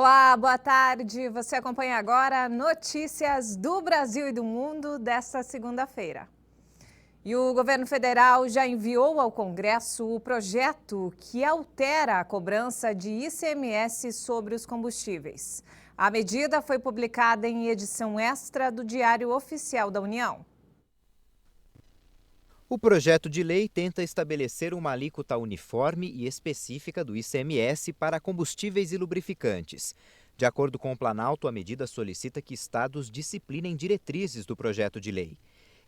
Olá, boa tarde. Você acompanha agora notícias do Brasil e do mundo desta segunda-feira. E o governo federal já enviou ao Congresso o projeto que altera a cobrança de ICMS sobre os combustíveis. A medida foi publicada em edição extra do Diário Oficial da União. O projeto de lei tenta estabelecer uma alíquota uniforme e específica do ICMS para combustíveis e lubrificantes. De acordo com o Planalto, a medida solicita que estados disciplinem diretrizes do projeto de lei.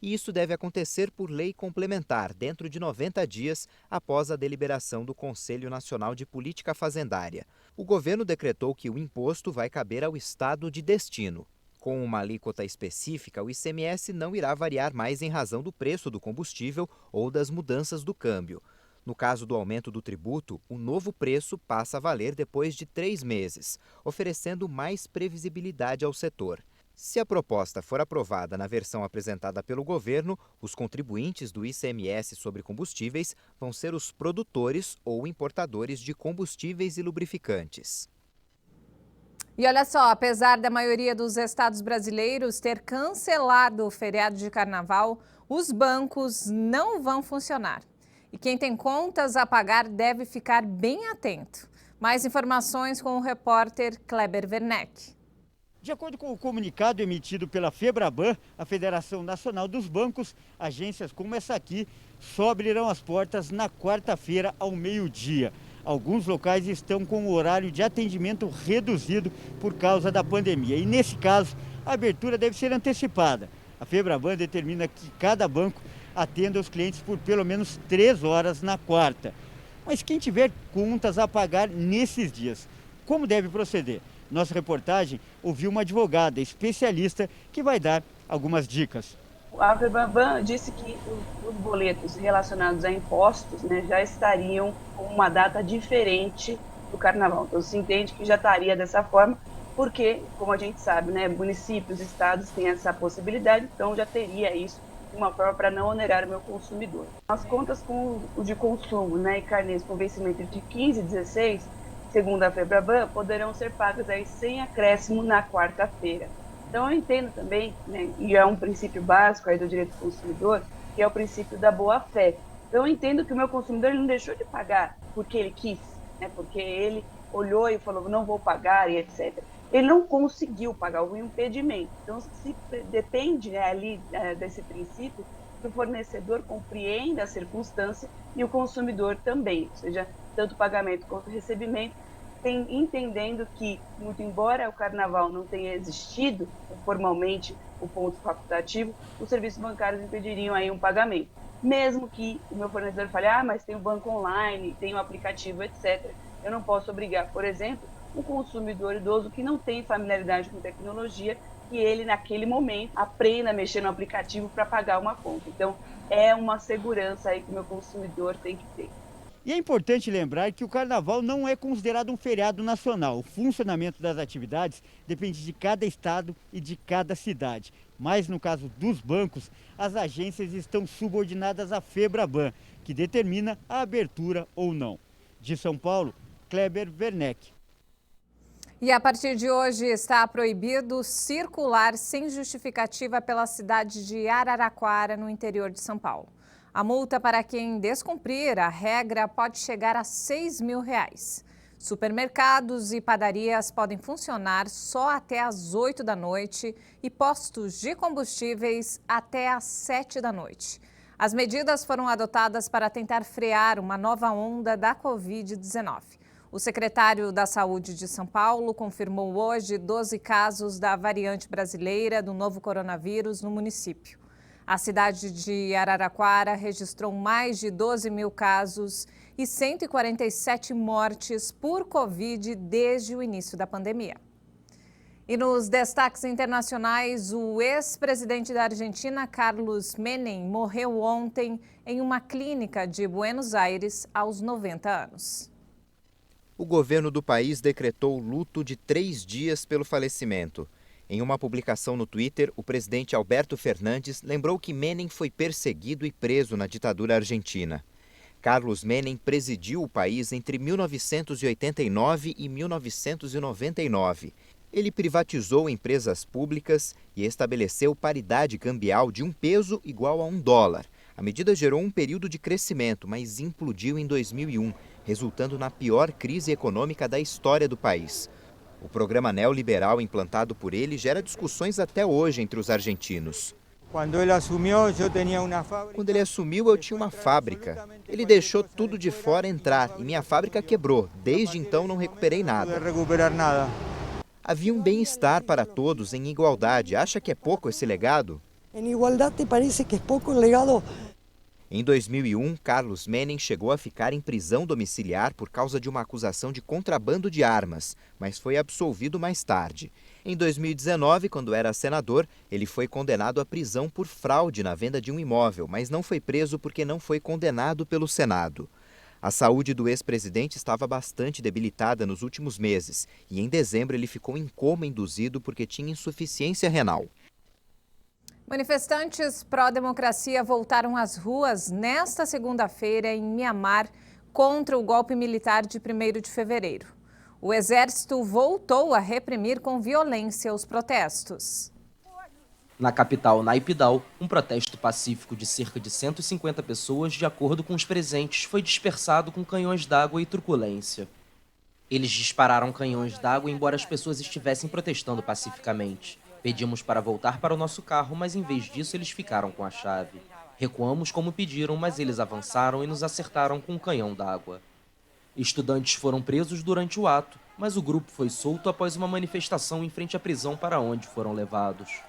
E isso deve acontecer por lei complementar, dentro de 90 dias após a deliberação do Conselho Nacional de Política Fazendária. O governo decretou que o imposto vai caber ao estado de destino. Com uma alíquota específica, o ICMS não irá variar mais em razão do preço do combustível ou das mudanças do câmbio. No caso do aumento do tributo, o novo preço passa a valer depois de 3 meses, oferecendo mais previsibilidade ao setor. Se a proposta for aprovada na versão apresentada pelo governo, os contribuintes do ICMS sobre combustíveis vão ser os produtores ou importadores de combustíveis e lubrificantes. E olha só, apesar da maioria dos estados brasileiros ter cancelado o feriado de carnaval, os bancos não vão funcionar. E quem tem contas a pagar deve ficar bem atento. Mais informações com o repórter Kleber Werneck. De acordo com o comunicado emitido pela FEBRABAN, a Federação Nacional dos Bancos, agências como essa aqui só abrirão as portas na quarta-feira ao meio-dia. Alguns locais estão com o horário de atendimento reduzido por causa da pandemia. E nesse caso, a abertura deve ser antecipada. A FEBRABAN determina que cada banco atenda os clientes por pelo menos 3 horas na quarta. Mas quem tiver contas a pagar nesses dias, como deve proceder? Nossa reportagem ouviu uma advogada especialista que vai dar algumas dicas. A FEBRABAN disse que os boletos relacionados a impostos, já estariam com uma data diferente do carnaval. Então se entende que já estaria dessa forma, porque, como a gente sabe, municípios, estados têm essa possibilidade, então já teria isso de uma forma para não onerar o meu consumidor. As contas com o de consumo e carnês com vencimento de 15 e 16, segundo a FEBRABAN, poderão ser pagas aí sem acréscimo na quarta-feira. Então eu entendo também, e é um princípio básico aí do direito do consumidor, que é o princípio da boa-fé. Então eu entendo que o meu consumidor ele não deixou de pagar porque ele quis, porque ele olhou e falou não vou pagar e etc. Ele não conseguiu pagar, houve um impedimento. Então se depende ali desse princípio que o fornecedor compreenda a circunstância e o consumidor também, ou seja, tanto pagamento quanto recebimento, entendendo que, muito embora o carnaval não tenha existido formalmente o ponto facultativo, os serviços bancários impediriam aí um pagamento. Mesmo que o meu fornecedor fale, mas tem o banco online, tem o aplicativo, etc. Eu não posso obrigar, por exemplo, um consumidor idoso que não tem familiaridade com tecnologia, que ele, naquele momento, aprenda a mexer no aplicativo para pagar uma conta. Então, é uma segurança aí que o meu consumidor tem que ter. E é importante lembrar que o carnaval não é considerado um feriado nacional. O funcionamento das atividades depende de cada estado e de cada cidade. Mas no caso dos bancos, as agências estão subordinadas à FEBRABAN, que determina a abertura ou não. De São Paulo, Kleber Werneck. E a partir de hoje está proibido circular sem justificativa pela cidade de Araraquara, no interior de São Paulo. A multa para quem descumprir a regra pode chegar a R$6 mil. Supermercados e padarias podem funcionar só até às 8 da noite e postos de combustíveis até às 7 da noite. As medidas foram adotadas para tentar frear uma nova onda da Covid-19. O secretário da Saúde de São Paulo confirmou hoje 12 casos da variante brasileira do novo coronavírus no município. A cidade de Araraquara registrou mais de 12 mil casos e 147 mortes por Covid desde o início da pandemia. E nos destaques internacionais, o ex-presidente da Argentina, Carlos Menem, morreu ontem em uma clínica de Buenos Aires aos 90 anos. O governo do país decretou luto de 3 dias pelo falecimento. Em uma publicação no Twitter, o presidente Alberto Fernandes lembrou que Menem foi perseguido e preso na ditadura argentina. Carlos Menem presidiu o país entre 1989 e 1999. Ele privatizou empresas públicas e estabeleceu paridade cambial de 1 peso igual a $1. A medida gerou um período de crescimento, mas implodiu em 2001, resultando na pior crise econômica da história do país. O programa neoliberal implantado por ele gera discussões até hoje entre os argentinos. Quando ele assumiu, eu tinha uma fábrica. Ele deixou tudo de fora entrar e minha fábrica quebrou. Desde então não recuperei nada. Havia um bem-estar para todos em igualdade. Acha que é pouco esse legado? Em igualdade, te parece que é pouco o legado? Em 2001, Carlos Menem chegou a ficar em prisão domiciliar por causa de uma acusação de contrabando de armas, mas foi absolvido mais tarde. Em 2019, quando era senador, ele foi condenado à prisão por fraude na venda de um imóvel, mas não foi preso porque não foi condenado pelo Senado. A saúde do ex-presidente estava bastante debilitada nos últimos meses e em dezembro ele ficou em coma induzido porque tinha insuficiência renal. Manifestantes pró-democracia voltaram às ruas nesta segunda-feira em Mianmar contra o golpe militar de 1º de fevereiro. O exército voltou a reprimir com violência os protestos. Na capital, Naypyidaw, um protesto pacífico de cerca de 150 pessoas, de acordo com os presentes, foi dispersado com canhões d'água e truculência. Eles dispararam canhões d'água embora as pessoas estivessem protestando pacificamente. Pedimos para voltar para o nosso carro, mas em vez disso eles ficaram com a chave. Recuamos como pediram, mas eles avançaram e nos acertaram com um canhão d'água. Estudantes foram presos durante o ato, mas o grupo foi solto após uma manifestação em frente à prisão para onde foram levados.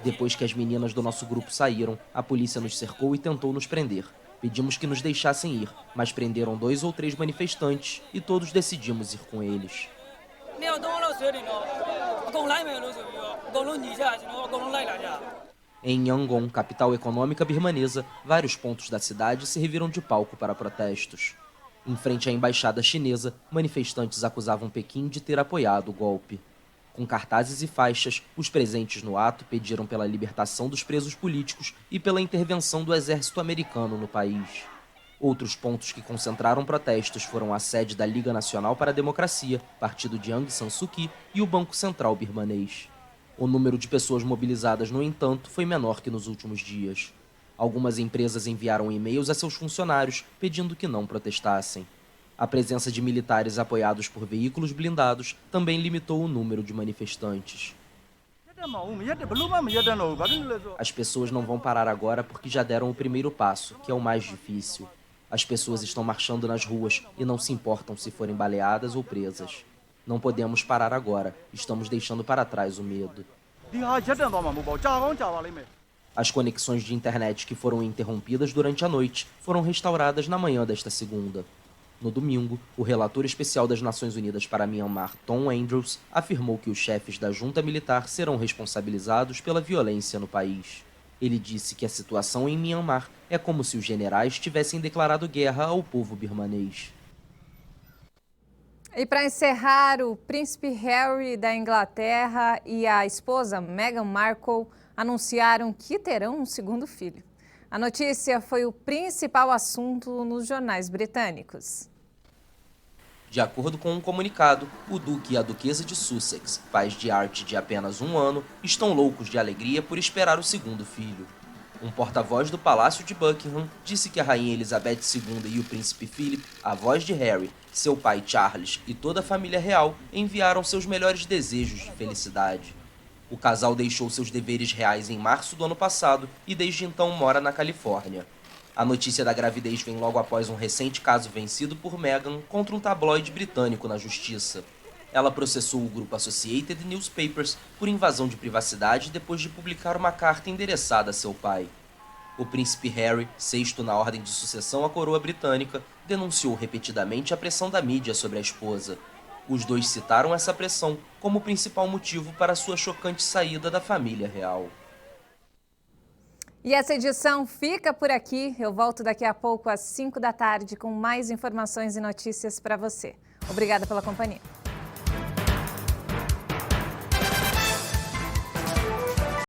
Depois que as meninas do nosso grupo saíram, a polícia nos cercou e tentou nos prender. Pedimos que nos deixassem ir, mas prenderam 2 ou 3 manifestantes e todos decidimos ir com eles. Em Yangon, capital econômica birmanesa, vários pontos da cidade serviram de palco para protestos. Em frente à embaixada chinesa, manifestantes acusavam Pequim de ter apoiado o golpe. Com cartazes e faixas, os presentes no ato pediram pela libertação dos presos políticos e pela intervenção do exército americano no país. Outros pontos que concentraram protestos foram a sede da Liga Nacional para a Democracia, partido de Aung San Suu Kyi, e o Banco Central birmanês. O número de pessoas mobilizadas, no entanto, foi menor que nos últimos dias. Algumas empresas enviaram e-mails a seus funcionários pedindo que não protestassem. A presença de militares apoiados por veículos blindados também limitou o número de manifestantes. As pessoas não vão parar agora porque já deram o primeiro passo, que é o mais difícil. As pessoas estão marchando nas ruas e não se importam se forem baleadas ou presas. Não podemos parar agora, estamos deixando para trás o medo. As conexões de internet que foram interrompidas durante a noite foram restauradas na manhã desta segunda. No domingo, o relator especial das Nações Unidas para Myanmar, Tom Andrews, afirmou que os chefes da junta militar serão responsabilizados pela violência no país. Ele disse que a situação em Myanmar é como se os generais tivessem declarado guerra ao povo birmanês. E para encerrar, o príncipe Harry da Inglaterra e a esposa Meghan Markle anunciaram que terão um segundo filho. A notícia foi o principal assunto nos jornais britânicos. De acordo com um comunicado, o duque e a duquesa de Sussex, pais de Archie de apenas 1 ano, estão loucos de alegria por esperar o segundo filho. Um porta-voz do Palácio de Buckingham disse que a rainha Elizabeth II e o príncipe Philip, avós de Harry, seu pai Charles e toda a família real enviaram seus melhores desejos de felicidade. O casal deixou seus deveres reais em março do ano passado e desde então mora na Califórnia. A notícia da gravidez vem logo após um recente caso vencido por Meghan contra um tabloide britânico na justiça. Ela processou o grupo Associated Newspapers por invasão de privacidade depois de publicar uma carta endereçada a seu pai. O príncipe Harry, 6º na ordem de sucessão à coroa britânica, denunciou repetidamente a pressão da mídia sobre a esposa. Os dois citaram essa pressão como principal motivo para sua chocante saída da família real. E essa edição fica por aqui. Eu volto daqui a pouco às 5 da tarde com mais informações e notícias para você. Obrigada pela companhia.